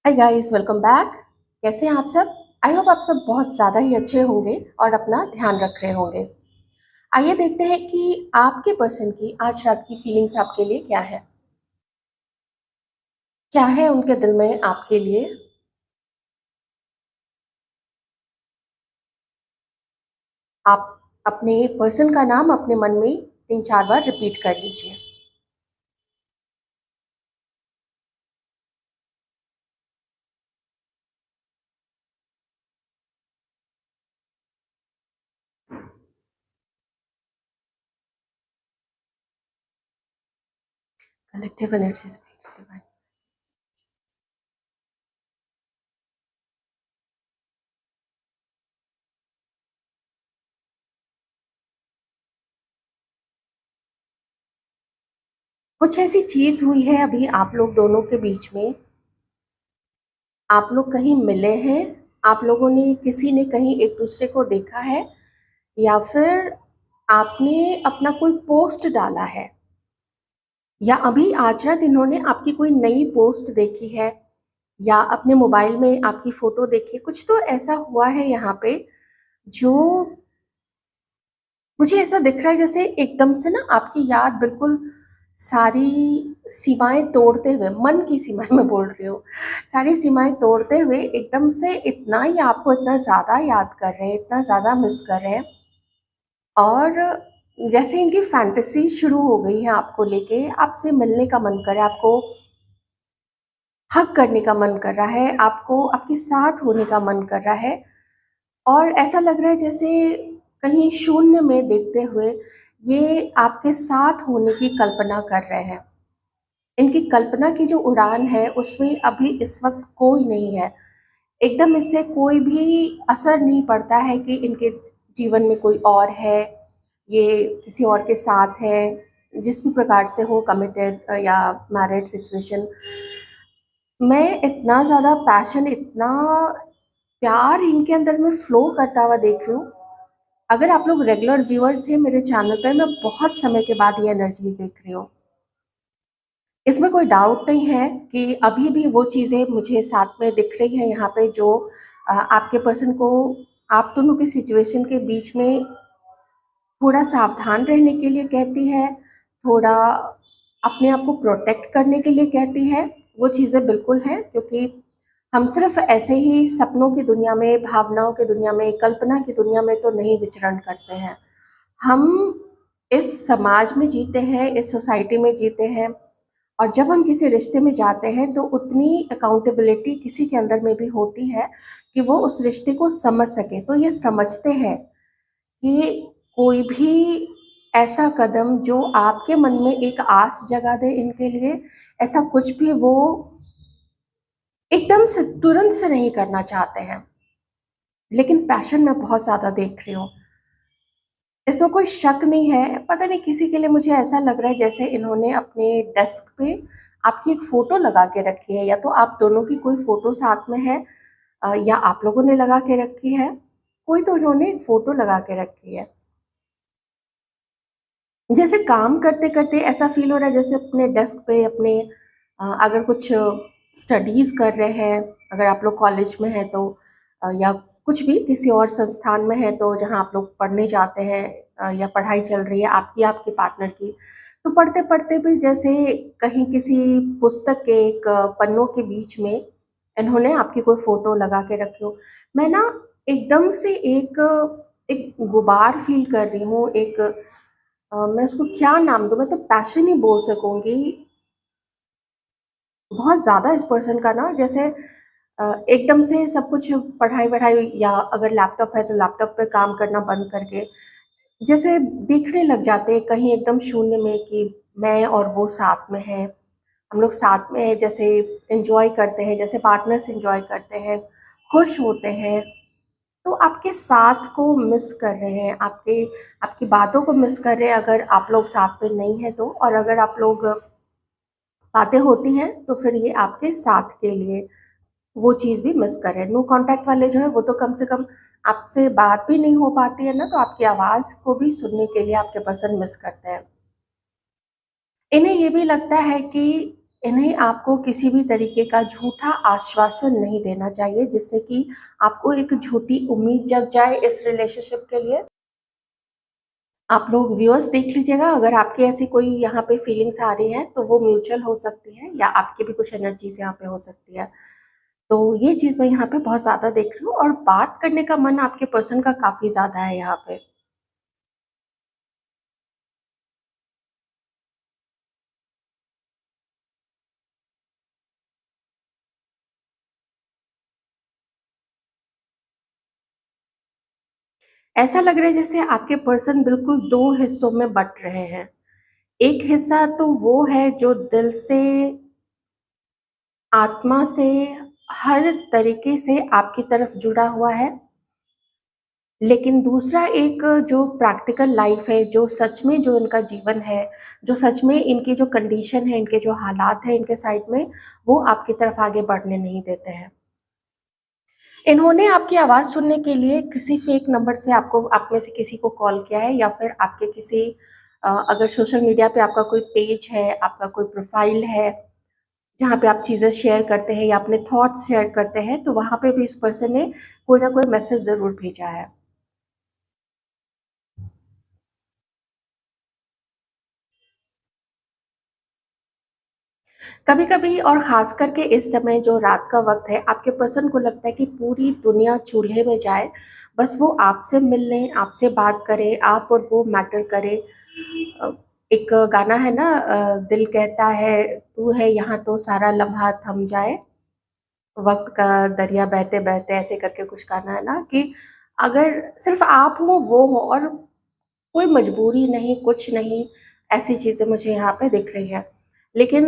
Hi guys, welcome back. कैसे हैं आप सब? आई होप आप सब बहुत ज़्यादा ही अच्छे होंगे और अपना ध्यान रख रहे होंगे। आइए देखते हैं कि आपके पर्सन की आज रात की फीलिंग्स आपके लिए क्या है। क्या है उनके दिल में आपके लिए? आप अपने पर्सन का नाम अपने मन में 3-4 बार रिपीट कर लीजिए। कलेक्टिव एनर्जीज में कुछ ऐसी चीज़ हुई है अभी आप लोग दोनों के बीच में। आप लोग कहीं मिले हैं, आप लोगों ने किसी ने कहीं एक दूसरे को देखा है, या फिर आपने अपना कोई पोस्ट डाला है, या अभी आज रात इन्होंने आपकी कोई नई पोस्ट देखी है, या अपने मोबाइल में आपकी फोटो देखी। कुछ तो ऐसा हुआ है यहाँ पे जो मुझे ऐसा दिख रहा है जैसे एकदम से ना आपकी याद बिल्कुल सारी सीमाएं तोड़ते हुए, मन की सीमाएं मैं बोल रही हूँ, सारी सीमाएं तोड़ते हुए एकदम से इतना ही आपको इतना ज़्यादा याद कर रहे हैं, इतना ज़्यादा मिस कर रहे हैं। और जैसे इनकी फैंटेसी शुरू हो गई है आपको लेके, आपसे मिलने का मन कर रहा है, आपको हग करने का मन कर रहा है, आपको आपके साथ होने का मन कर रहा है। और ऐसा लग रहा है जैसे कहीं शून्य में देखते हुए ये आपके साथ होने की कल्पना कर रहे हैं। इनकी कल्पना की जो उड़ान है उसमें अभी इस वक्त कोई नहीं है। एकदम इससे कोई भी असर नहीं पड़ता है कि इनके जीवन में कोई और है, ये किसी और के साथ है, जिस भी प्रकार से हो, कमिटेड या मैरिड सिचुएशन। मैं इतना ज़्यादा पैशन, इतना प्यार इनके अंदर में फ्लो करता हुआ देख रही हूँ। अगर आप लोग रेगुलर व्यूअर्स हैं मेरे चैनल पे, मैं बहुत समय के बाद ये एनर्जीज देख रही हूँ। इसमें कोई डाउट नहीं है कि अभी भी वो चीज़ें मुझे साथ में दिख रही है यहाँ पे, जो आपके पर्सन को आप दोनों की सिचुएशन के बीच में थोड़ा सावधान रहने के लिए कहती है, थोड़ा अपने आप को प्रोटेक्ट करने के लिए कहती है। वो चीज़ें बिल्कुल हैं, क्योंकि हम सिर्फ ऐसे ही सपनों की दुनिया में, भावनाओं की दुनिया में, कल्पना की दुनिया में तो नहीं विचरण करते हैं। हम इस समाज में जीते हैं, इस सोसाइटी में जीते हैं, और जब हम किसी रिश्ते में जाते हैं तो उतनी अकाउंटेबिलिटी किसी के अंदर में भी होती है कि वो उस रिश्ते को समझ सके। तो ये समझते हैं कि कोई भी ऐसा कदम जो आपके मन में एक आस जगा दे इनके लिए, ऐसा कुछ भी वो एकदम से तुरंत से नहीं करना चाहते हैं। लेकिन पैशन मैं बहुत ज़्यादा देख रही हूँ, इसमें कोई शक नहीं है। पता नहीं किसी के लिए मुझे ऐसा लग रहा है जैसे इन्होंने अपने डेस्क पे आपकी एक फ़ोटो लगा के रखी है, या तो आप दोनों की कोई फ़ोटो साथ में है, या आप लोगों ने लगा के रखी है। कोई तो इन्होंने एक फ़ोटो लगा के रखी है। जैसे काम करते-करते ऐसा फ़ील हो रहा है जैसे अपने डेस्क पे अपने अगर कुछ स्टडीज़ कर रहे हैं, अगर आप लोग कॉलेज में हैं तो, या कुछ भी किसी और संस्थान में हैं तो जहाँ आप लोग पढ़ने जाते हैं, या पढ़ाई चल रही है आपकी, आपके पार्टनर की, तो पढ़ते-पढ़ते भी जैसे कहीं किसी पुस्तक के एक पन्नों के बीच में इन्होंने आपकी कोई फ़ोटो लगा के रखी हो। मैं ना एकदम से एक एक गुबार फ़ील कर रही हूँ, एक मैं उसको क्या नाम दूँ? मैं तो पैशन ही बोल सकूँगी। बहुत ज़्यादा इस पर्सन का ना जैसे एकदम से सब कुछ पढ़ाई-वढ़ाई, या अगर लैपटॉप है तो लैपटॉप पे काम करना बंद करके, जैसे देखने लग जाते हैं कहीं एकदम शून्य में कि मैं और वो साथ में हैं। हम लोग साथ में हैं, जैसे एन्जॉय करते हैं, जैसे पार्टनर्स एन्जॉय करते हैं, खुश होते हैं। तो आपके साथ को मिस कर रहे हैं, आपके आपकी बातों को मिस कर रहे हैं अगर आप लोग साथ में नहीं हैं तो। और अगर आप लोग बातें होती हैं तो फिर ये आपके साथ के लिए वो चीज़ भी मिस कर रहे हैं। नो कॉन्टैक्ट वाले जो हैं वो तो कम से कम आपसे बात भी नहीं हो पाती है ना, तो आपकी आवाज़ को भी सुनने के लिए आपके पर्सन मिस करते हैं। इन्हें ये भी लगता है कि इन्हें आपको किसी भी तरीके का झूठा आश्वासन नहीं देना चाहिए, जिससे कि आपको एक झूठी उम्मीद जग जाए इस रिलेशनशिप के लिए। आप लोग व्यूअर्स देख लीजिएगा, अगर आपकी ऐसी कोई यहाँ पे फीलिंग्स आ रही हैं, तो वो म्यूचुअल हो सकती है या आपकी भी कुछ एनर्जीज़ यहाँ पे हो सकती है। तो ये चीज़ मैं यहाँ पे बहुत ज़्यादा देख रही हूँ और बात करने का मन आपके पर्सन का काफ़ी ज़्यादा है यहाँ पे। ऐसा लग रहा है जैसे आपके पर्सन बिल्कुल 2 हिस्सों में बँट रहे हैं। एक हिस्सा तो वो है जो दिल से, आत्मा से, हर तरीके से आपकी तरफ जुड़ा हुआ है। लेकिन दूसरा एक जो प्रैक्टिकल लाइफ़ है, जो सच में जो इनका जीवन है, जो सच में इनकी जो कंडीशन है, इनके जो हालात हैं इनके साइड में, वो आपकी तरफ आगे बढ़ने नहीं देते हैं। इन्होंने आपकी आवाज़ सुनने के लिए किसी फ़ेक नंबर से आपको, आप में से किसी को कॉल किया है या फिर आपके किसी अगर सोशल मीडिया पे आपका कोई पेज है, आपका कोई प्रोफ़ाइल है, जहाँ पे आप चीज़ें शेयर करते हैं या अपने थॉट्स शेयर करते हैं, तो वहाँ पे भी इस पर्सन ने कोई ना कोई मैसेज ज़रूर भेजा है। कभी-कभी और ख़ास करके इस समय जो रात का वक़्त है, आपके पर्सन को लगता है कि पूरी दुनिया चूल्हे में जाए, बस वो आपसे मिल लें, आपसे बात करें, आप और वो मैटर करे। अ, एक गाना है ना, दिल कहता है तू है यहाँ तो सारा लम्हा थम जाए, वक़्त का दरिया बहते-बहते, ऐसे करके कुछ गाना है ना, कि अगर सिर्फ़ आप हो, वो हो और कोई मजबूरी नहीं, कुछ नहीं, ऐसी चीज़ें मुझे यहाँ पे दिख रही हैं। लेकिन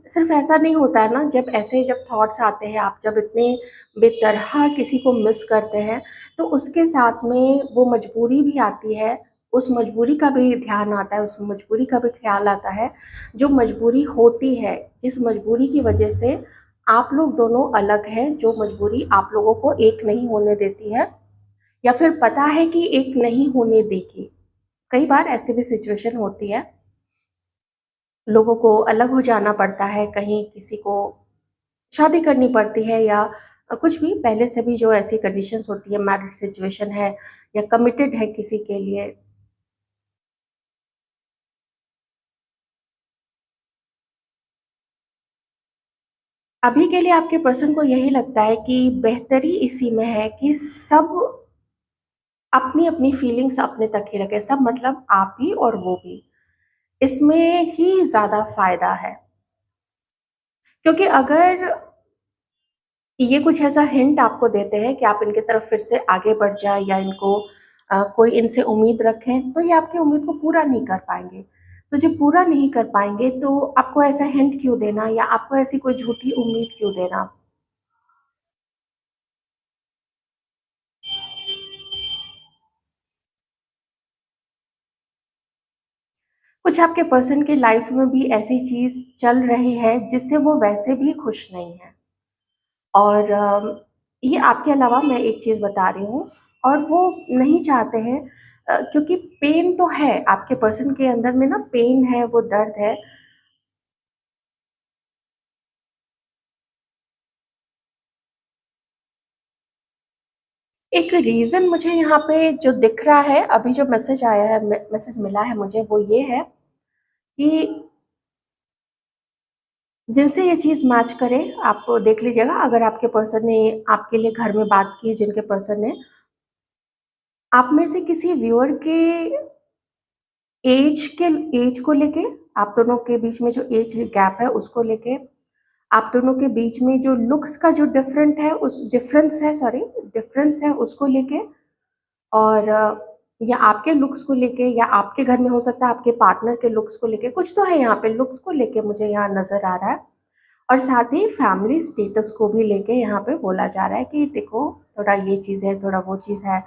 सिर्फ़ ऐसा नहीं होता है ना, जब थॉट्स आते हैं, आप जब इतने बेतरह किसी को मिस करते हैं, तो उसके साथ में वो मजबूरी भी आती है, उस मजबूरी का भी ध्यान आता है, उस मजबूरी का भी ख़्याल आता है, जो मजबूरी होती है, जिस मजबूरी की वजह से आप लोग दोनों अलग हैं, जो मजबूरी आप लोगों को एक नहीं होने देती है या फिर पता है कि एक नहीं होने देगी। कई बार ऐसी भी सिचुएशन होती है, लोगों को अलग हो जाना पड़ता है, कहीं किसी को शादी करनी पड़ती है या कुछ भी पहले से भी जो ऐसी कंडीशंस होती है, मैरिड सिचुएशन है या कमिटेड है किसी के लिए। अभी के लिए आपके पर्सन को यही लगता है कि बेहतरी इसी में है कि सब अपनी-अपनी फीलिंग्स अपने तक ही रखें, सब मतलब आप भी और वो भी। इसमें ही ज़्यादा फ़ायदा है, क्योंकि अगर ये कुछ ऐसा हिंट आपको देते हैं कि आप इनकी तरफ फिर से आगे बढ़ जाएँ या इनको कोई इनसे उम्मीद रखें, तो ये आपकी उम्मीद को पूरा नहीं कर पाएँगे। तो जब पूरा नहीं कर पाएँगे, तो आपको ऐसा हिंट क्यों देना या आपको ऐसी कोई झूठी उम्मीद क्यों देना? कुछ आपके पर्सन की लाइफ़ में भी ऐसी चीज़ चल रही है, जिससे वो वैसे भी खुश नहीं हैं। और ये आपके अलावा मैं एक चीज़ बता रही हूँ और वो नहीं चाहते हैं, क्योंकि पेन तो है, आपके पर्सन के अंदर में ना पेन है, वो दर्द है। एक रीज़न मुझे यहाँ पे जो दिख रहा है, अभी जो मैसेज आया है, मैसेज मिला है मुझे, वो ये है कि जिनसे ये चीज़ मैच करे, आप देख लीजिएगा, अगर आपके पर्सन ने आपके लिए घर में बात की है, जिनके पर्सन ने, आप में से किसी व्यूअर के ऐज के ऐज को लेके, आप दोनों के बीच में जो ऐज गैप है उसको लेके, आप दोनों के बीच में जो लुक्स का जो डिफरेंस है उसको लेके, और या आपके लुक्स को लेके या आपके घर में हो सकता है आपके पार्टनर के लुक्स को लेके, कुछ तो है यहाँ पे लुक्स को लेके मुझे यहाँ नज़र आ रहा है। और साथ ही फैमिली स्टेटस को भी लेके यहाँ पे बोला जा रहा है कि देखो, थोड़ा ये चीज़ है, थोड़ा वो चीज़ है,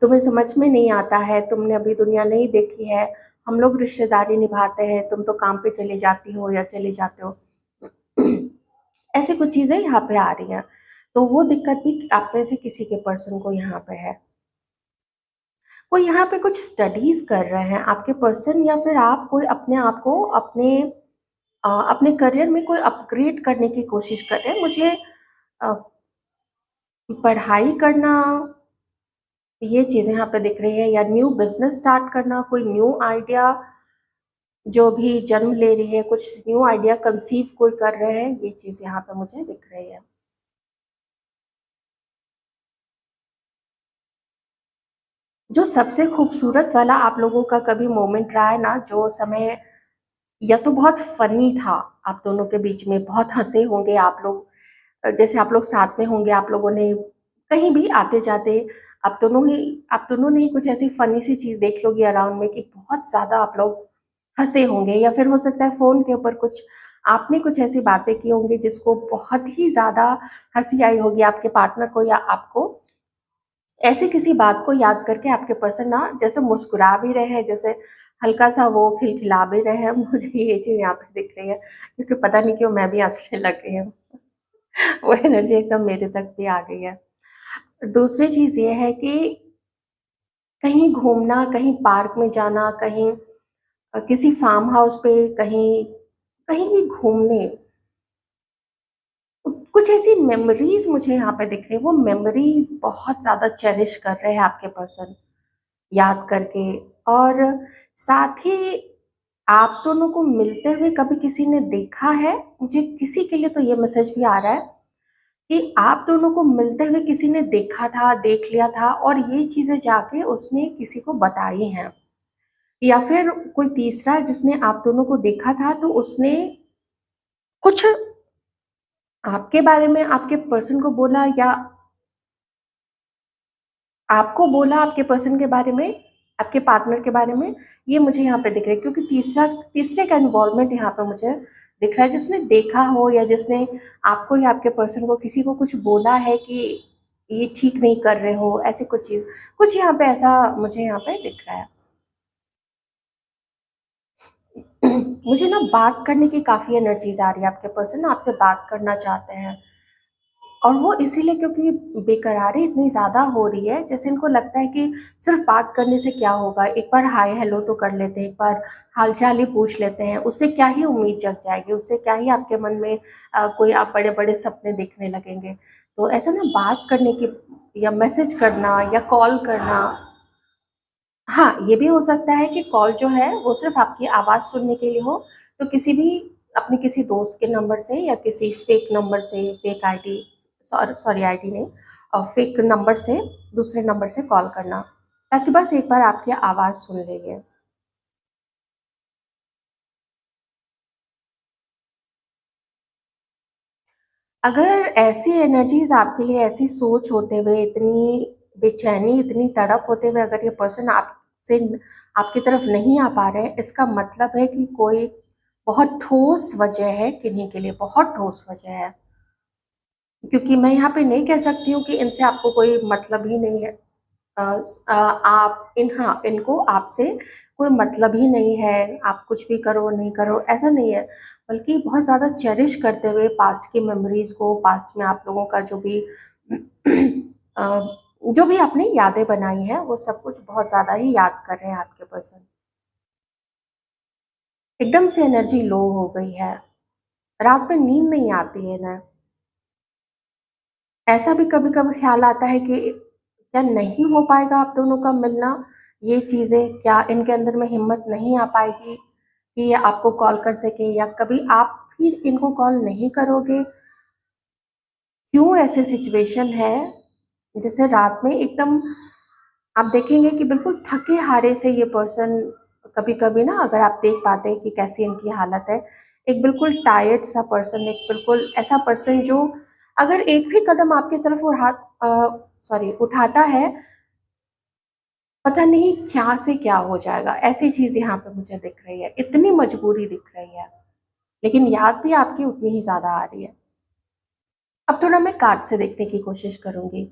तुम्हें समझ में नहीं आता है, तुमने अभी दुनिया नहीं देखी है, हम लोग रिश्तेदारी निभाते हैं, तुम तो काम पे चले जाती हो या चले जाते हो। ऐसी कुछ चीज़ें यहाँ पे आ रही हैं, तो वो दिक्कत भी आप में से किसी के पर्सन को यहाँ पे है। वो यहाँ पे कुछ स्टडीज़ कर रहे हैं, आपके पर्सन या फिर आप, कोई अपने आप को अपने अपने करियर में कोई अपग्रेड करने की कोशिश कर रहे हैं। मुझे अ, पढ़ाई करना, ये चीज़ें यहाँ पे दिख रही है, या न्यू बिज़नेस स्टार्ट करना, कोई न्यू आइडिया जो भी जन्म ले रही है, कुछ न्यू आइडिया कंसीव कोई कर रहे हैं, ये चीज़ यहाँ पे मुझे दिख रही है। जो सबसे खूबसूरत वाला आप लोगों का कभी मोमेंट रहा है ना, जो समय या तो बहुत फनी था, आप दोनों के बीच में बहुत हँसे होंगे आप लोग, जैसे आप लोग साथ में होंगे, आप लोगों ने कहीं भी आते-जाते आप दोनों ने ही कुछ ऐसी फनी सी चीज़ देख लोगी अराउंड में कि बहुत ज़्यादा आप लोग हँसे होंगे, या फिर हो सकता है फ़ोन के ऊपर कुछ आपने कुछ ऐसी बातें की होंगी जिसको बहुत ही ज़्यादा हँसी आई होगी आपके पार्टनर को या आपको। ऐसी किसी बात को याद करके आपके पर्सन ना जैसे मुस्कुरा भी रहे हैं, जैसे हल्का-सा वो खिलखिला भी रहे हैं, मुझे ये चीज़ यहाँ पे दिख रही है, क्योंकि पता नहीं क्यों मैं भी हँसने लग गई हूँ। वो एनर्जी एकदम मेरे तक भी आ गई है। दूसरी चीज़ ये है कि कहीं घूमना, कहीं पार्क में जाना, कहीं किसी फार्म हाउस पे, कहीं कहीं भी घूमने, कुछ ऐसी मेमोरीज़ मुझे यहाँ पे दिख रही है, वो मेमोरीज़ बहुत ज़्यादा चेरिश कर रहे हैं आपके पर्सन, याद करके। और साथ ही आप दोनों को मिलते हुए कभी किसी ने देखा है? मुझे किसी के लिए तो ये मैसेज भी आ रहा है कि आप दोनों को मिलते हुए किसी ने देखा था, देख लिया था, और ये चीज़ें जाके उसने किसी को बताई हैं। या फिर कोई तीसरा जिसने आप दोनों को देखा था, तो उसने कुछ आपके बारे में आपके पर्सन को बोला, या आपको बोला आपके पर्सन के बारे में, आपके पार्टनर के बारे में, ये मुझे यहाँ पे दिख रहा है, क्योंकि तीसरे का इन्वॉल्वमेंट यहाँ पे मुझे दिख रहा है, जिसने देखा हो या जिसने आपको या आपके पर्सन को किसी को कुछ बोला है कि ये ठीक नहीं कर रहे हो, ऐसी कुछ चीज़, कुछ यहाँ पे ऐसा मुझे यहाँ पे दिख रहा है। मुझे ना बात करने की काफ़ी एनर्जीज़ आ रही है, आपके पर्सन ना आपसे बात करना चाहते हैं। और वो इसीलिए क्योंकि बेकरारी इतनी ज़्यादा हो रही है, जैसे इनको लगता है कि सिर्फ़ बात करने से क्या होगा, एक बार हाय हेलो तो कर लेते हैं, एक बार हाल-चाल ही पूछ लेते हैं, उससे क्या ही उम्मीद जग जाएगी, उससे क्या ही आपके मन में कोई आप बड़े-बड़े सपने देखने लगेंगे। तो ऐसा ना बात करने की, या मैसेज करना या कॉल करना, हाँ, ये भी हो सकता है कि कॉल जो है वो सिर्फ़ आपकी आवाज़ सुनने के लिए हो, तो किसी भी अपने किसी दोस्त के नंबर से या किसी फ़ेक नंबर से, फ़ेक आईडी, सॉरी आईडी नहीं, फ़ेक नंबर से, दूसरे नंबर से कॉल करना, ताकि बस एक बार आपकी आवाज़ सुन ले ये। अगर ऐसी एनर्जीज़ आपके लिए, ऐसी सोच होते हुए, इतनी बेचैनी, इतनी तड़प होते हुए अगर ये पर्सन आपसे आपकी तरफ नहीं आ पा रहे हैं, इसका मतलब है कि कोई बहुत ठोस वजह है, किन्हीं के लिए बहुत ठोस वजह है। क्योंकि मैं यहाँ पे नहीं कह सकती हूँ कि इनसे आपको कोई मतलब ही नहीं है। आप इनको आपसे कोई मतलब ही नहीं है, आप कुछ भी करो, नहीं करो, ऐसा नहीं है। बल्कि बहुत ज़्यादा चेरिश करते हुए पास्ट की मेमोरीज़ को, पास्ट में आप लोगों का जो भी अ, जो भी आपने यादें बनाई हैं, वो सब कुछ बहुत ज़्यादा ही याद कर रहे हैं आपके पर्सन। एकदम से एनर्जी लो हो गई है, रात में नींद नहीं आती है ना। ऐसा भी कभी-कभी ख़्याल आता है कि क्या नहीं हो पाएगा आप दोनों का मिलना? ये चीज़ें क्या इनके अंदर में हिम्मत नहीं आ पाएगी कि ये आपको कॉल कर सकें, या कभी आप भी इनको कॉल नहीं करोगे? क्यों ऐसी सिचुएशन है, जैसे रात में एकदम आप देखेंगे कि बिल्कुल थके-हारे से ये पर्सन, कभी-कभी ना अगर आप देख पाते हैं कि कैसी इनकी हालत है, एक बिल्कुल टायर्ड सा पर्सन, एक बिल्कुल ऐसा पर्सन जो अगर एक भी कदम आपकी तरफ वो उठाता है, पता नहीं क्या से क्या हो जाएगा, ऐसी चीज़ यहाँ पे मुझे दिख रही है, इतनी मजबूरी दिख रही है, लेकिन याद भी आपकी उतनी ही ज़्यादा आ रही है। अब थोड़ा मैं कार्ड से देखने की कोशिश करूँगी।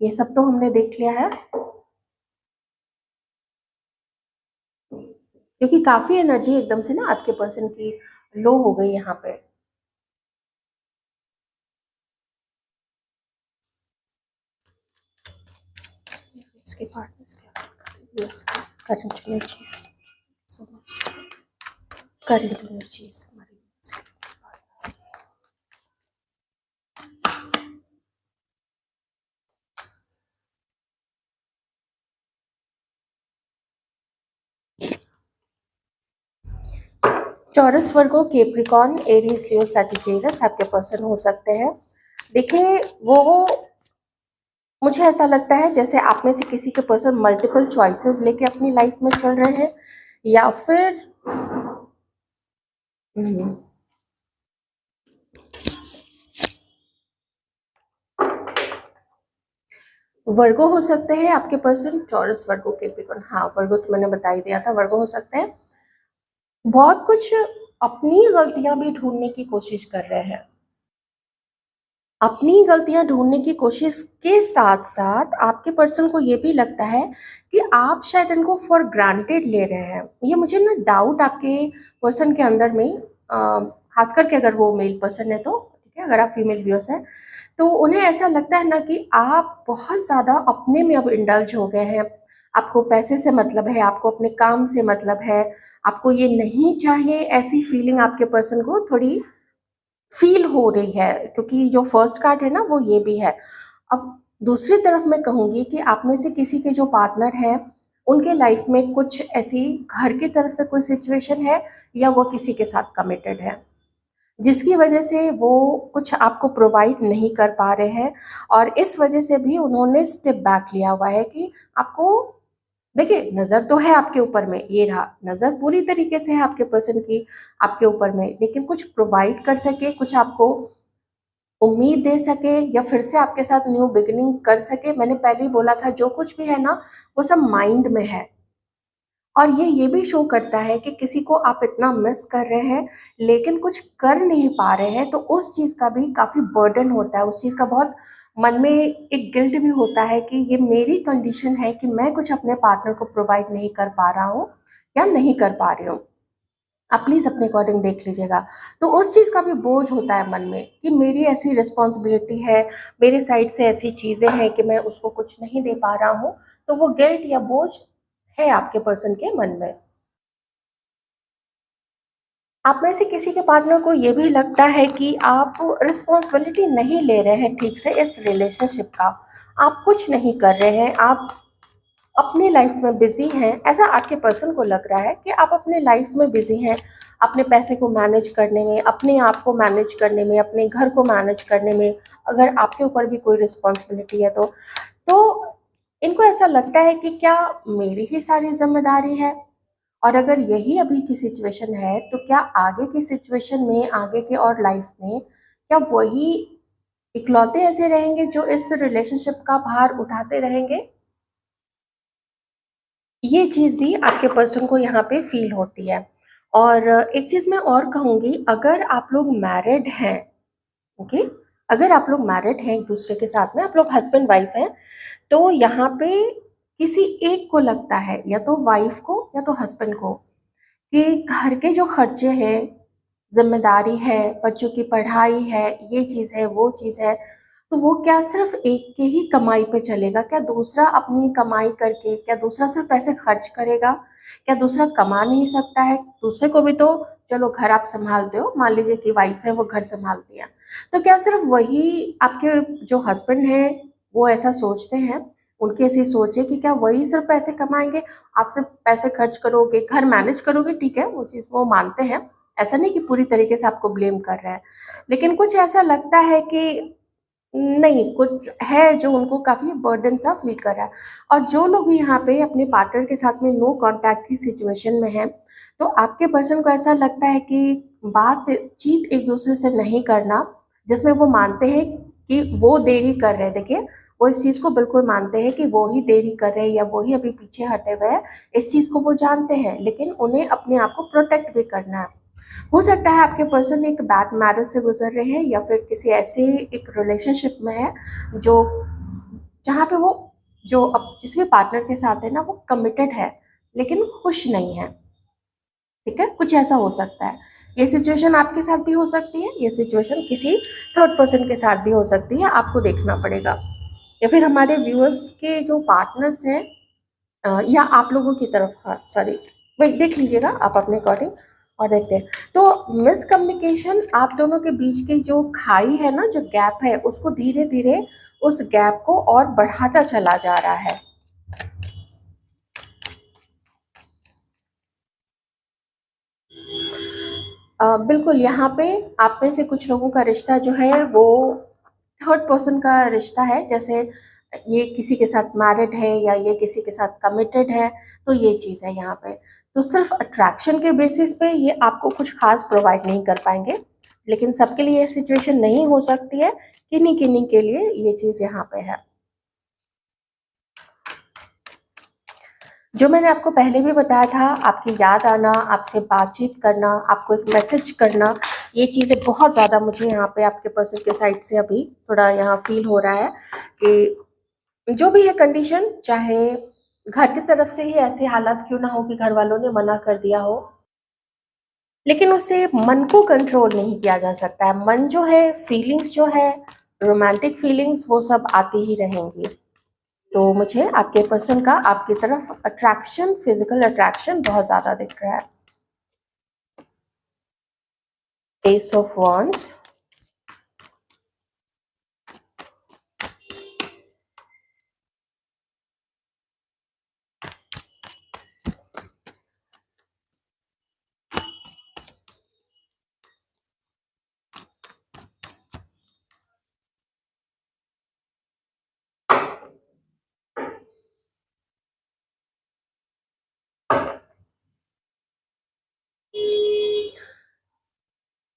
ये सब तो हमने देख लिया है, क्योंकि काफ़ी एनर्जी एकदम से ना आपके पर्सन की लो हो गई यहाँ पे। इसके पार्टनर्स क्या इसके current energies, so much current energies हमारी। टॉरस, वर्गो, कैप्रिकॉर्न, एरीज, लियो, सजिटेरियस आपके पर्सन हो सकते हैं। देखिए, वो मुझे ऐसा लगता है जैसे आप में से किसी के पर्सन मल्टीपल चॉइसेस लेके अपनी लाइफ में चल रहे हैं, या फिर वर्गो हो सकते हैं आपके पर्सन। टॉरस, वर्गो, कैप्रिकॉर्न, हाँ वर्गो तो मैंने बता ही दिया था, वर्गो हो सकते हैं। बहुत कुछ अपनी गलतियां भी ढूंढने की कोशिश कर रहे हैं। अपनी गलतियां ढूंढने की कोशिश के साथ साथ आपके पर्सन को ये भी लगता है कि आप शायद इनको फॉर ग्रांटेड ले रहे हैं। ये मुझे ना डाउट आपके पर्सन के अंदर में, खास करके अगर वो मेल पर्सन है तो ठीक है, अगर आप फीमेल व्यूअर्स हैं तो उन्हें ऐसा लगता है ना कि आप बहुत ज़्यादा अपने में अब इंडल्ज हो गए हैं। आपको पैसे से मतलब है, आपको अपने काम से मतलब है, आपको ये नहीं चाहिए, ऐसी फीलिंग आपके पर्सन को थोड़ी फील हो रही है, क्योंकि जो फर्स्ट कार्ड है ना वो ये भी है। अब दूसरी तरफ मैं कहूँगी कि आप में से किसी के जो पार्टनर हैं, उनके लाइफ में कुछ ऐसी घर की तरफ से कोई सिचुएशन है, या वो किसी के साथ कमिटेड है, जिसकी वजह से वो कुछ आपको प्रोवाइड नहीं कर पा रहे हैं, और इस वजह से भी उन्होंने स्टेप बैक लिया हुआ है कि आपको, देखिए नज़र तो है आपके ऊपर में, ये रहा नज़र पूरी तरीके से है आपके पर्सन की आपके ऊपर में, लेकिन कुछ प्रोवाइड कर सके, कुछ आपको उम्मीद दे सके, या फिर से आपके साथ न्यू बिगिनिंग कर सके। मैंने पहले ही बोला था जो कुछ भी है ना वो सब माइंड में है, और ये भी शो करता है कि किसी को आप इतना मिस कर रहे हैं लेकिन कुछ कर नहीं पा रहे हैं, तो उस चीज़ का भी काफ़ी बर्डन होता है, उस चीज़ का बहुत मन में एक गिल्ट भी होता है कि ये मेरी कंडीशन है कि मैं कुछ अपने पार्टनर को प्रोवाइड नहीं कर पा रहा हूँ या नहीं कर पा रही हूँ। आप प्लीज़ अपने अकॉर्डिंग देख लीजिएगा। तो उस चीज़ का भी बोझ होता है मन में कि मेरी ऐसी रिस्पॉन्सिबिलिटी है, मेरे साइड से ऐसी चीज़ें हैं कि मैं उसको कुछ नहीं दे पा रहा हूँ, तो वो गिल्ट या बोझ है आपके पर्सन के मन में। आप में से किसी के पार्टनर को ये भी लगता है कि आप रिस्पॉन्सिबिलिटी नहीं ले रहे हैं ठीक से इस रिलेशनशिप का, आप कुछ नहीं कर रहे हैं, आप अपनी लाइफ में बिजी हैं। ऐसा आपके पर्सन को लग रहा है कि आप अपने लाइफ में बिजी हैं, अपने पैसे को मैनेज करने में, अपने आप को मैनेज करने में, अपने घर को मैनेज करने में, अगर आपके ऊपर भी कोई रिस्पॉन्सिबिलिटी है तो इनको ऐसा लगता है कि क्या मेरी ही सारी जिम्मेदारी है। और अगर यही अभी की सिचुएशन है तो क्या आगे की सिचुएशन में, आगे के और लाइफ में, क्या वही इकलौते ऐसे रहेंगे जो इस रिलेशनशिप का भार उठाते रहेंगे। ये चीज़ भी आपके पर्सन को यहाँ पे फील होती है। और एक चीज़ मैं और कहूँगी, अगर आप लोग मैरिड हैं, ओके, अगर आप लोग मैरिड हैं एक दूसरे के साथ में, आप लोग हस्बैंड वाइफ हैं, तो यहाँ पे किसी एक को लगता है, या तो वाइफ को या तो हस्बैंड को, कि घर के जो खर्चे हैं, ज़िम्मेदारी है, बच्चों की पढ़ाई है, ये चीज़ है, वो चीज़ है, तो वो क्या सिर्फ़ एक के ही कमाई पे चलेगा? क्या दूसरा अपनी कमाई करके, क्या दूसरा सिर्फ़ पैसे खर्च करेगा? क्या दूसरा कमा नहीं सकता है? दूसरे को भी तो चलो घर आप सँभालते हो, मान लीजिए कि वाइफ़ है वो घर सँभालती है, तो क्या सिर्फ़ वही आपके जो हस्बैंड हैं वो ऐसा सोचते हैं? उनकी ऐसी सोच है कि क्या वही सिर्फ़ पैसे कमाएँगे, आप सिर्फ़ पैसे खर्च करोगे, घर मैनेज करोगे, ठीक है, वो चीज़ वो मानते हैं। ऐसा नहीं कि पूरी तरीके से आपको ब्लेम कर रहे हैं। लेकिन कुछ ऐसा लगता है कि नहीं, कुछ है जो उनको काफ़ी बर्डन सा फ़ील कर रहा है। और जो लोग भी यहाँ पे अपने पार्टनर के साथ में नो कॉन्टैक्ट की सिचुएशन में हैं, तो आपके पर्सन को ऐसा लगता है कि बातचीत एक-दूसरे से नहीं करना, जिसमें वो मानते हैं कि वो देरी कर रहे हैं। देखिए, वो इस चीज़ को बिल्कुल मानते हैं कि वो ही देरी कर रहे हैं या वो ही अभी पीछे हटे हुए हैं, इस चीज़ को वो जानते हैं, लेकिन उन्हें अपने आप को प्रोटेक्ट भी करना है। हो सकता है आपके पर्सन एक बैड मैरिज से गुजर रहे हैं, या फिर किसी ऐसे एक रिलेशनशिप में है जो, जहाँ पे वो, जो अब जिस भी पार्टनर के साथ है ना वो कमिटेड है लेकिन खुश नहीं है। ठीक है, कुछ ऐसा हो सकता है। ये सिचुएशन आपके साथ भी हो सकती है, ये सिचुएशन किसी थर्ड पर्सन के साथ भी हो सकती है, आपको देखना पड़ेगा। या फिर हमारे व्यूअर्स के जो पार्टनर्स हैं, या आप लोगों की तरफ, हाँ सॉरी, वही देख लीजिएगा आप अपने अकॉर्डिंग। और देखते हैं तो मिसकम्युनिकेशन आप दोनों के बीच की जो खाई है ना, जो गैप है, उसको धीरे धीरे उस गैप को और बढ़ाता चला जा रहा है। बिल्कुल, यहाँ पे आप में से कुछ लोगों का रिश्ता जो है वो थर्ड पर्सन का रिश्ता है, जैसे ये किसी के साथ मैरिड है या ये किसी के साथ कमिटेड है, तो ये चीज़ है यहाँ पे। तो सिर्फ अट्रैक्शन के बेसिस पे ये आपको कुछ खास प्रोवाइड नहीं कर पाएंगे, लेकिन सबके लिए ये सिचुएशन नहीं हो सकती है, किन्हीं किन्हीं के लिए ये चीज़ यहाँ पे है। जो मैंने आपको पहले भी बताया था, आपकी याद आना, आपसे बातचीत करना, आपको एक मैसेज करना, ये चीज़ें बहुत ज़्यादा मुझे यहाँ पे आपके पर्सन के साइड से अभी थोड़ा यहाँ फील हो रहा है कि जो भी है कंडीशन, चाहे घर की तरफ से ही ऐसे हालात क्यों ना हो कि घर वालों ने मना कर दिया हो, लेकिन उससे मन को कंट्रोल नहीं किया जा सकता है। मन जो है, फीलिंग्स जो है, रोमांटिक फीलिंग्स, वो सब आती ही रहेंगी। तो मुझे आपके पर्सन का आपकी तरफ अट्रैक्शन, फिजिकल अट्रैक्शन बहुत ज़्यादा दिख रहा है। एस ऑफ वॉन्ड्स,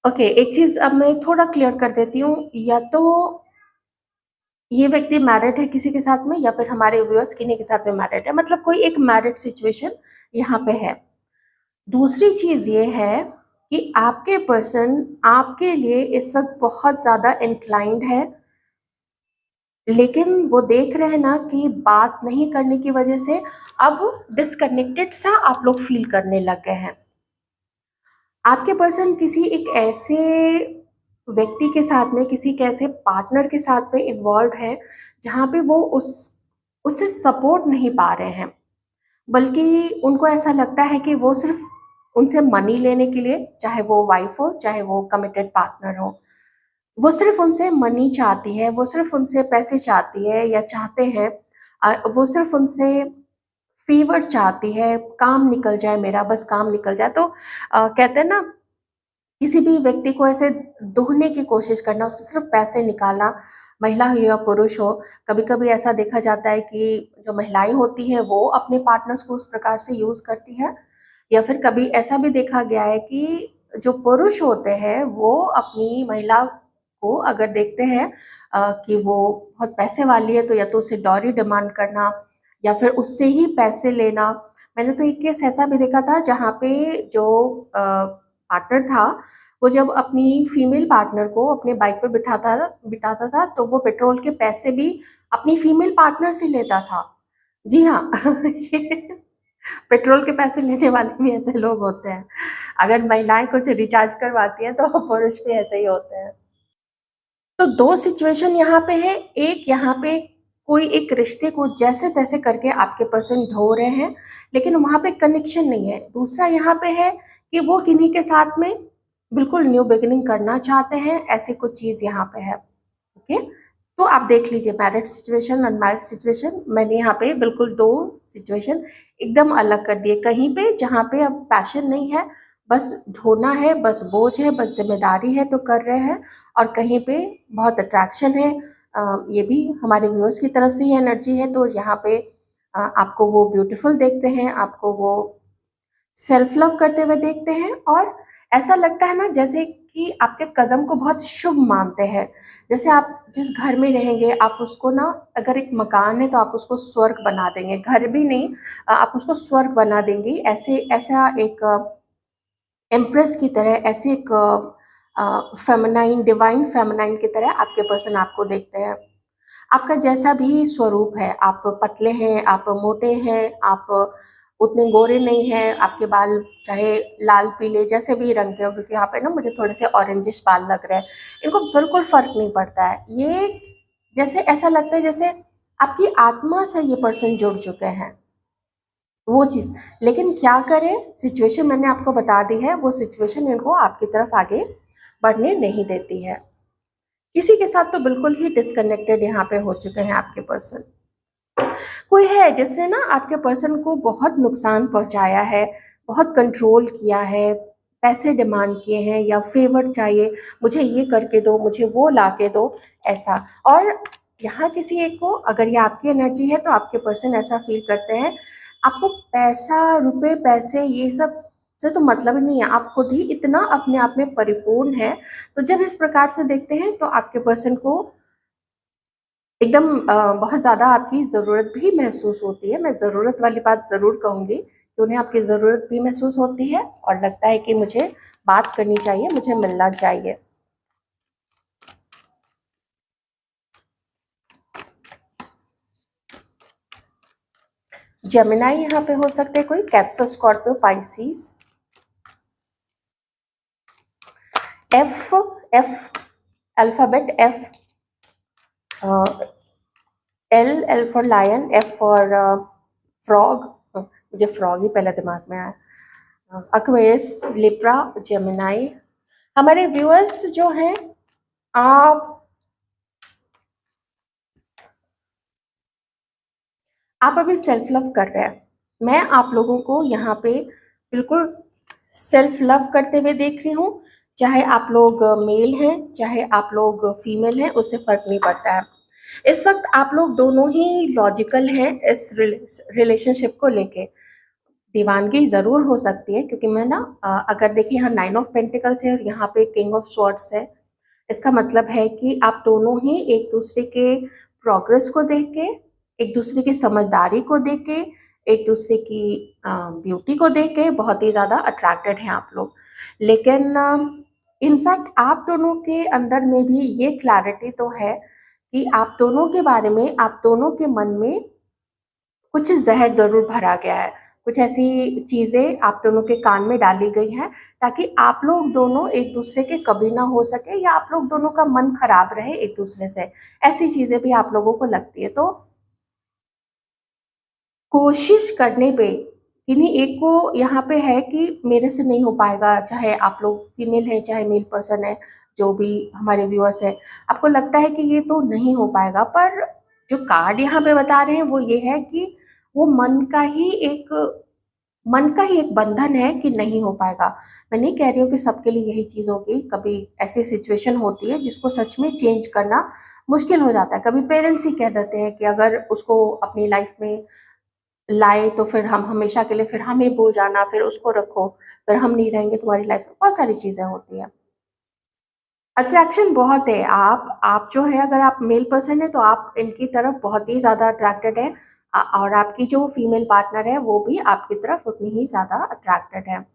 ओके, एक चीज़ अब मैं थोड़ा क्लियर कर देती हूँ, या तो ये व्यक्ति मैरिड है किसी के साथ में, या फिर हमारे व्यूअर्स किन्हीं के साथ में मैरिड है, मतलब कोई एक मैरिड सिचुएशन यहाँ पे है। दूसरी चीज़ ये है कि आपके पर्सन आपके लिए इस वक्त बहुत ज़्यादा इंक्लाइंड है, लेकिन वो देख रहे हैं ना कि बात नहीं करने की वजह से अब डिस्कनेक्टेड सा आप लोग फील करने लग गए हैं। आपके पर्सन किसी एक ऐसे व्यक्ति के साथ में, किसी के ऐसे पार्टनर के साथ में इन्वॉल्व है जहाँ पे वो उससे सपोर्ट नहीं पा रहे हैं, बल्कि उनको ऐसा लगता है कि वो सिर्फ उनसे मनी लेने के लिए, चाहे वो वाइफ हो चाहे वो कमिटेड पार्टनर हो, वो सिर्फ उनसे मनी चाहती है, वो सिर्फ उनसे पैसे चाहती है या चाहते हैं, वो सिर्फ उनसे फ़ेवर चाहती है, काम निकल जाए मेरा, बस काम निकल जाए। तो कहते हैं ना, किसी भी व्यक्ति को ऐसे दोहने की कोशिश करना, उससे सिर्फ पैसे निकालना, महिला हो या पुरुष हो। कभी-कभी ऐसा देखा जाता है कि जो महिलाएँ होती हैं, वो अपने पार्टनर्स को उस प्रकार से यूज़ करती हैं, या फिर कभी ऐसा भी देखा गया है कि जो पुरुष होते हैं, वो अपनी महिला को अगर देखते हैं कि वो बहुत पैसे वाली है, तो या तो उसे डॉरी डिमांड करना या फिर उससे ही पैसे लेना। मैंने तो एक केस ऐसा भी देखा था जहाँ पे जो पार्टनर था, वो जब अपनी फीमेल पार्टनर को अपने बाइक पे बिठाता था, तो वो पेट्रोल के पैसे भी अपनी फीमेल पार्टनर से लेता था। जी हाँ, ये पेट्रोल के पैसे लेने वाले भी ऐसे लोग होते हैं। अगर महिलाएँ कुछ रिचार्ज करवाती हैं, तो पुरुष भी ऐसे ही होते हैं। तो 2 सिचुएशन यहाँ पे है, एक यहाँ पे कोई एक रिश्ते को जैसे-तैसे करके आपके पर्सन ढो रहे हैं, लेकिन वहाँ पे कनेक्शन नहीं है। दूसरा यहाँ पे है कि वो किन्हीं के साथ में बिल्कुल न्यू बिगिनिंग करना चाहते हैं, ऐसी कुछ चीज़ यहाँ पे है। ओके? तो आप देख लीजिए, मैरिड सिचुएशन, अनमैरिड सिचुएशन, मैंने यहाँ पे बिल्कुल 2 सिचुएशन एकदम अलग कर दिए। कहीं पे जहाँ पे अब पैशन नहीं है, बस ढोना है, बस बोझ है, बस ज़िम्मेदारी है तो कर रहे हैं, और कहीं पे बहुत अट्रैक्शन है। ये भी हमारे व्यूअर्स की तरफ से ही एनर्जी है, तो यहाँ पे आपको वो ब्यूटीफुल देखते हैं, आपको वो सेल्फ लव करते हुए देखते हैं, और ऐसा लगता है ना जैसे कि आपके कदम को बहुत शुभ मानते हैं। जैसे आप जिस घर में रहेंगे, आप उसको ना, अगर एक मकान है तो आप उसको स्वर्ग बना देंगे, घर भी नहीं, आप उसको स्वर्ग बना देंगी। ऐसे ऐसा एक एम्प्रेस की तरह, ऐसे एक फेमिनाइन, डिवाइन फेमिनाइन की तरह आपके पर्सन आपको देखते हैं। आपका जैसा भी स्वरूप है, आप पतले हैं, आप मोटे हैं, आप उतने गोरे नहीं हैं, आपके बाल चाहे लाल पीले जैसे भी रंग के हो, क्योंकि यहाँ पे ना मुझे थोड़े से ऑरेंजिश बाल लग रहे हैं, इनको बिल्कुल फ़र्क नहीं पड़ता है। ये जैसे ऐसा लगता है जैसे आपकी आत्मा से ये पर्सन जुड़ चुके हैं। वो चीज़। लेकिन क्या करें, सिचुएशन मैंने आपको बता दी है, वो सिचुएशन इनको आपकी तरफ आगे बढ़ने नहीं देती है। किसी के साथ तो बिल्कुल ही डिस्कनेक्टेड यहाँ पे हो चुके हैं आपके पर्सन। कोई है जिसने ना आपके पर्सन को बहुत नुकसान पहुंचाया है, बहुत कंट्रोल किया है, पैसे डिमांड किए हैं या फेवर चाहिए, मुझे ये करके दो, मुझे वो ला के दो, ऐसा। और यहाँ किसी एक को, अगर ये आपकी एनर्जी है तो आपके पर्सन ऐसा फील करते हैं, आपको पैसा, रुपए, पैसे, ये सब से तो मतलब ही नहीं है, आप खुद ही इतना अपने आप में परिपूर्ण है। तो जब इस प्रकार से देखते हैं तो आपके पर्सन को एकदम बहुत ज़्यादा आपकी ज़रूरत भी महसूस होती है। मैं ज़रूरत वाली बात ज़रूर कहूँगी कि उन्हें आपकी ज़रूरत भी महसूस होती है और लगता है कि मुझे बात करनी चाहिए, मुझे मिलना चाहिए। जेमिनाई यहाँ पे हो सकते हैं कोई, cancer, Scorpio, Pisces. F, F alphabet F, L, L for lion, F for frog, मुझे फ्रॉग ही पहले दिमाग में आया। Aquarius, Libra, Gemini. हमारे व्यूअर्स जो हैं, आप अभी सेल्फ लव कर रहे हैं। मैं आप लोगों को यहाँ पे बिल्कुल सेल्फ लव करते हुए देख रही हूँ। चाहे आप लोग मेल हैं, चाहे आप लोग फीमेल हैं, उससे फर्क नहीं पड़ता है। इस वक्त आप लोग दोनों ही लॉजिकल हैं इस रिलेशनशिप को लेके। दीवानगी ज़रूर हो सकती है, क्योंकि मैं ना अगर देखिए यहाँ 9 ऑफ पेंटिकल्स है और यहाँ पे किंग ऑफ स्वॉर्ड्स है। इसका मतलब है कि आप दोनों ही एक दूसरे के प्रोग्रेस को देख के, एक दूसरे की समझदारी को देख के, एक दूसरे की ब्यूटी को देख के बहुत ही ज़्यादा अट्रैक्टेड हैं आप लोग। लेकिन इनफैक्ट आप दोनों के अंदर में भी ये क्लैरिटी तो है कि आप दोनों के बारे में, आप दोनों के मन में कुछ ज़हर ज़रूर भरा गया है। कुछ ऐसी चीज़ें आप दोनों के कान में डाली गई हैं ताकि आप लोग दोनों एक दूसरे के कभी ना हो सके, या आप लोग दोनों का मन खराब रहे एक दूसरे से। ऐसी चीज़ें भी आप लोगों को लगती है। तो कोशिश करने पे किन्हीं एक को यहाँ पे है कि मेरे से नहीं हो पाएगा, चाहे आप लोग फीमेल हैं, चाहे मेल पर्सन है, जो भी हमारे व्यूअर्स है, आपको लगता है कि ये तो नहीं हो पाएगा। पर जो कार्ड यहाँ पे बता रहे हैं वो ये है कि वो मन का ही एक बंधन है कि नहीं हो पाएगा। मैं नहीं कह रही हूँ कि सबके लिए यही चीज़ होगी, कभी ऐसी सिचुएशन होती है जिसको सच में चेंज करना मुश्किल हो जाता है। कभी पेरेंट्स ही कह देते हैं कि अगर उसको अपनी लाइफ में लाए तो फिर हम हमेशा के लिए, फिर हमें भूल जाना, फिर उसको रखो, फिर हम नहीं रहेंगे तुम्हारी लाइफ में। बहुत सारी चीज़ें होती हैं। अट्रैक्शन बहुत है। आप जो है, अगर आप मेल पर्सन है तो आप इनकी तरफ बहुत ही ज़्यादा अट्रैक्टेड है, और आपकी जो फीमेल पार्टनर है वो भी आपकी तरफ उतनी ही ज़्यादा अट्रैक्टेड है।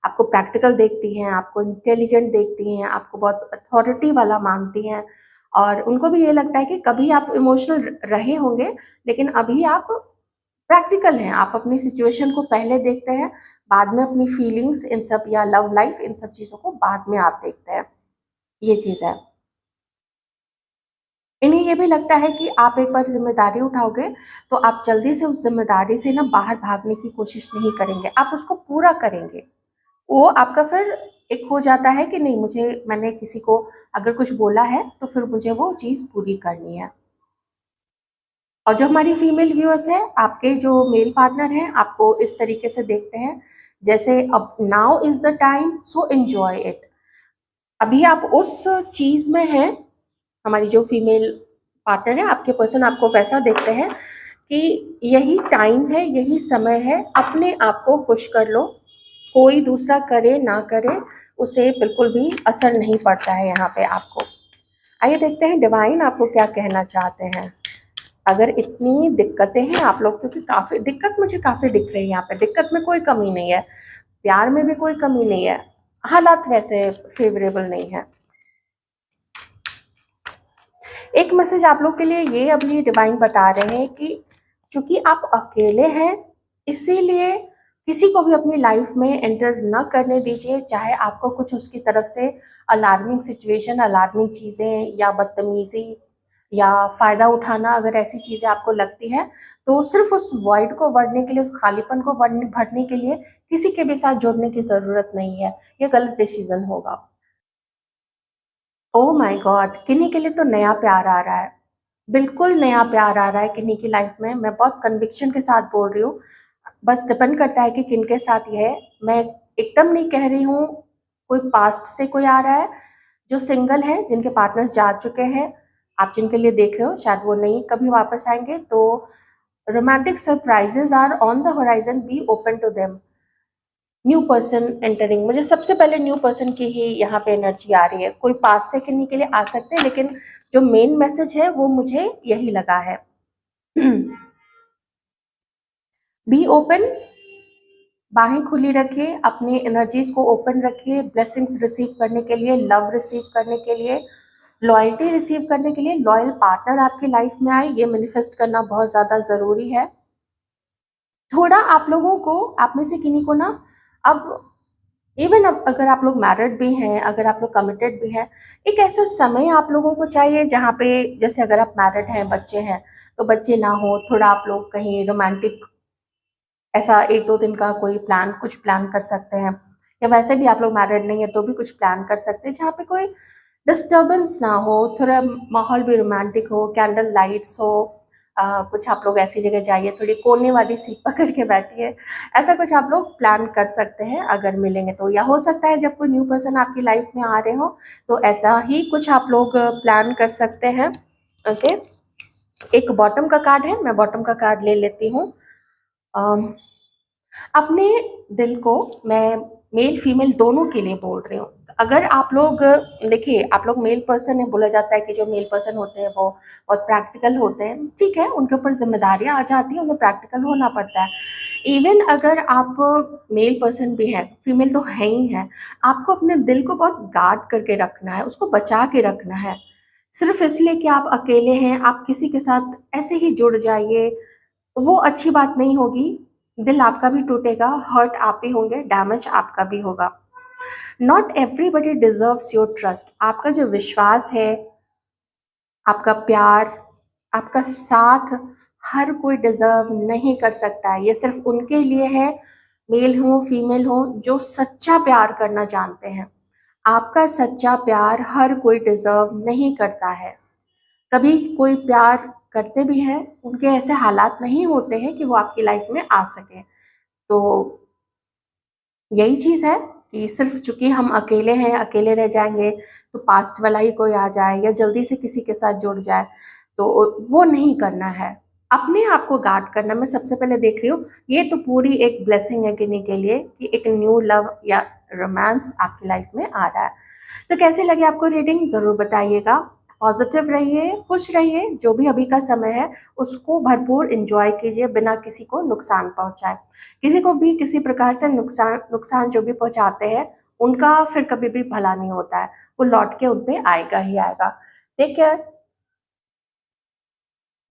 आपको प्रैक्टिकल देखती हैं, आपको इंटेलिजेंट देखती हैं, आपको बहुत अथॉरिटी वाला मानती हैं, और उनको भी ये लगता है कि कभी आप इमोशनल रहे होंगे, लेकिन अभी आप प्रैक्टिकल हैं। आप अपनी सिचुएशन को पहले देखते हैं, बाद में अपनी फीलिंग्स इन सब, या लव लाइफ, इन सब चीज़ों को बाद में आप देखते हैं। ये चीज़ है। इन्हें ये भी लगता है कि आप एक बार ज़िम्मेदारी उठाओगे तो आप जल्दी से उस ज़िम्मेदारी से ना बाहर भागने की कोशिश नहीं करेंगे, आप उसको पूरा करेंगे। वो आपका फिर एक हो जाता है कि नहीं, मैंने किसी को अगर कुछ बोला है तो फिर मुझे वो चीज़ पूरी करनी है। और जो हमारी फीमेल व्यूअर्स हैं, आपके जो मेल पार्टनर हैं, आपको इस तरीके से देखते हैं जैसे अब now is the time, so enjoy it. अभी आप उस चीज़ में हैं, हमारी जो फीमेल पार्टनर है, आपके पर्सन आपको वैसा देखते हैं कि यही टाइम है, यही समय है, अपने आप को खुश कर लो। कोई दूसरा करे ना करे, उसे बिल्कुल भी असर नहीं पड़ता है यहाँ पे आपको। आइए देखते हैं डिवाइन आपको क्या कहना चाहते हैं। अगर इतनी दिक्कतें हैं आप लोग, क्योंकि काफ़ी दिक्कत मुझे काफ़ी दिख रही है यहाँ पे, दिक्कत में कोई कमी नहीं है, प्यार में भी कोई कमी नहीं है, हालात वैसे फेवरेबल नहीं है। एक मैसेज आप लोग के लिए ये अभी डिवाइन बता रहे हैं कि चूंकि आप अकेले हैं, इसीलिए किसी को भी अपनी लाइफ में एंटर न करने दीजिए, चाहे आपको कुछ उसकी तरफ से अलार्मिंग सिचुएशन, अलार्मिंग चीज़ें, या बदतमीजी, या फ़ायदा उठाना, अगर ऐसी चीज़ें आपको लगती है, तो सिर्फ़ उस वॉइड को भरने के लिए, उस खालीपन को भरने के लिए किसी के भी साथ जुड़ने की ज़रूरत नहीं है। ये गलत डिसीज़न होगा। Oh my God! किन्हीं के लिए तो नया प्यार आ रहा है। बिल्कुल नया प्यार आ रहा है किन्हीं की लाइफ़ में, मैं बहुत कन्विक्शन के साथ बोल रही हूँ। बस डिपेंड करता है कि किनके साथ ये है। मैं एकदम नहीं कह रही हूँ कोई पास्ट से कोई आ रहा है। जो सिंगल हैं, जिनके पार्टनर्स जा चुके हैं, आप जिनके लिए देख रहे हो, शायद वो नहीं कभी वापस आएँगे, तो romantic surprises are on the horizon, be open to them. New person entering, मुझे सबसे पहले न्यू पर्सन की ही यहाँ पे एनर्जी आ रही है। कोई पास से किन्हीं के लिए आ सकते हैं, लेकिन जो मेन मैसेज है वो मुझे यही लगा है। बी ओपन, बाहें खुली रखिए, अपनी एनर्जीज को ओपन रखिए, ब्लेसिंग्स रिसीव करने के लिए, लव रिसीव करने के लिए, लॉयल्टी रिसीव करने के लिए, लॉयल पार्टनर आपकी लाइफ में आए, ये मैनिफेस्ट करना बहुत ज़्यादा ज़रूरी है। थोड़ा आप लोगों को, आप में से किन्हीं को ना, अब इवन अब अगर आप लोग मैरिड भी हैं, अगर आप लोग कमिटेड भी हैं, एक ऐसा समय आप लोगों को चाहिए जहाँ पे, जैसे अगर आप मैरिड हैं, बच्चे हैं, तो बच्चे ना हो, थोड़ा आप लोग कहीं रोमांटिक ऐसा 1-2 दिन का कोई प्लान, कुछ प्लान कर सकते हैं, या वैसे भी आप लोग मैरिड नहीं है तो भी कुछ प्लान कर सकते हैं जहाँ पे कोई डिस्टर्बेंस ना हो, थोड़ा माहौल भी रोमांटिक हो, कैंडल लाइट्स हो, कुछ आप लोग ऐसी जगह जाइए, थोड़ी कोने वाली सीट पकड़ के बैठिए, ऐसा कुछ आप लोग प्लान कर सकते हैं अगर मिलेंगे तो। या हो सकता है जब कोई न्यू पर्सन आपकी लाइफ में आ रहे हो तो ऐसा ही कुछ आप लोग प्लान कर सकते हैं। ओके, एक बॉटम का कार्ड है, मैं बॉटम का कार्ड ले लेती हूँ। अपने दिल को मैं मेल फीमेल दोनों के लिए बोल रही हूँ। अगर आप लोग, देखिए आप लोग मेल पर्सन है, बोला जाता है कि जो मेल पर्सन होते हैं वो बहुत प्रैक्टिकल होते हैं, ठीक है, उनके ऊपर जिम्मेदारियां आ जाती हैं, उन्हें प्रैक्टिकल होना पड़ता है। इवन अगर आप मेल पर्सन भी हैं, फीमेल तो है ही है, आपको अपने दिल को बहुत गार्ड करके रखना है, उसको बचा के रखना है। सिर्फ इसलिए कि आप अकेले हैं, आप किसी के साथ ऐसे ही जुड़ जाइए, वो अच्छी बात नहीं होगी। दिल आपका भी टूटेगा, हर्ट आप भी होंगे, डैमेज आपका भी होगा। Not everybody deserves your trust. आपका जो विश्वास है, आपका प्यार, आपका साथ, हर कोई डिजर्व नहीं कर सकता है। ये सिर्फ उनके लिए है, मेल हो फीमेल हो, जो सच्चा प्यार करना जानते हैं। आपका सच्चा प्यार हर कोई डिजर्व नहीं करता है। कभी कोई प्यार करते भी हैं, उनके ऐसे हालात नहीं होते हैं कि वो आपकी लाइफ में आ सके। तो यही चीज़ है कि सिर्फ चूंकि हम अकेले हैं, अकेले रह जाएंगे, तो पास्ट वाला ही कोई आ जाए या जल्दी से किसी के साथ जुड़ जाए, तो वो नहीं करना है। अपने आप को गार्ड करना मैं सबसे पहले देख रही हूँ। ये तो पूरी एक ब्लेसिंग है किन्हीं के लिए कि एक न्यू लव या रोमांस आपकी लाइफ में आ रहा है। तो कैसे लगे आपको रीडिंग, ज़रूर बताइएगा। पॉजिटिव रहिए, खुश रहिए, जो भी अभी का समय है उसको भरपूर एंजॉय कीजिए, बिना किसी को नुकसान पहुंचाए। किसी को भी किसी प्रकार से नुकसान नुकसान जो भी पहुंचाते हैं, उनका फिर कभी भी भला नहीं होता है, वो लौट के उन पे आएगा ही आएगा। Take care.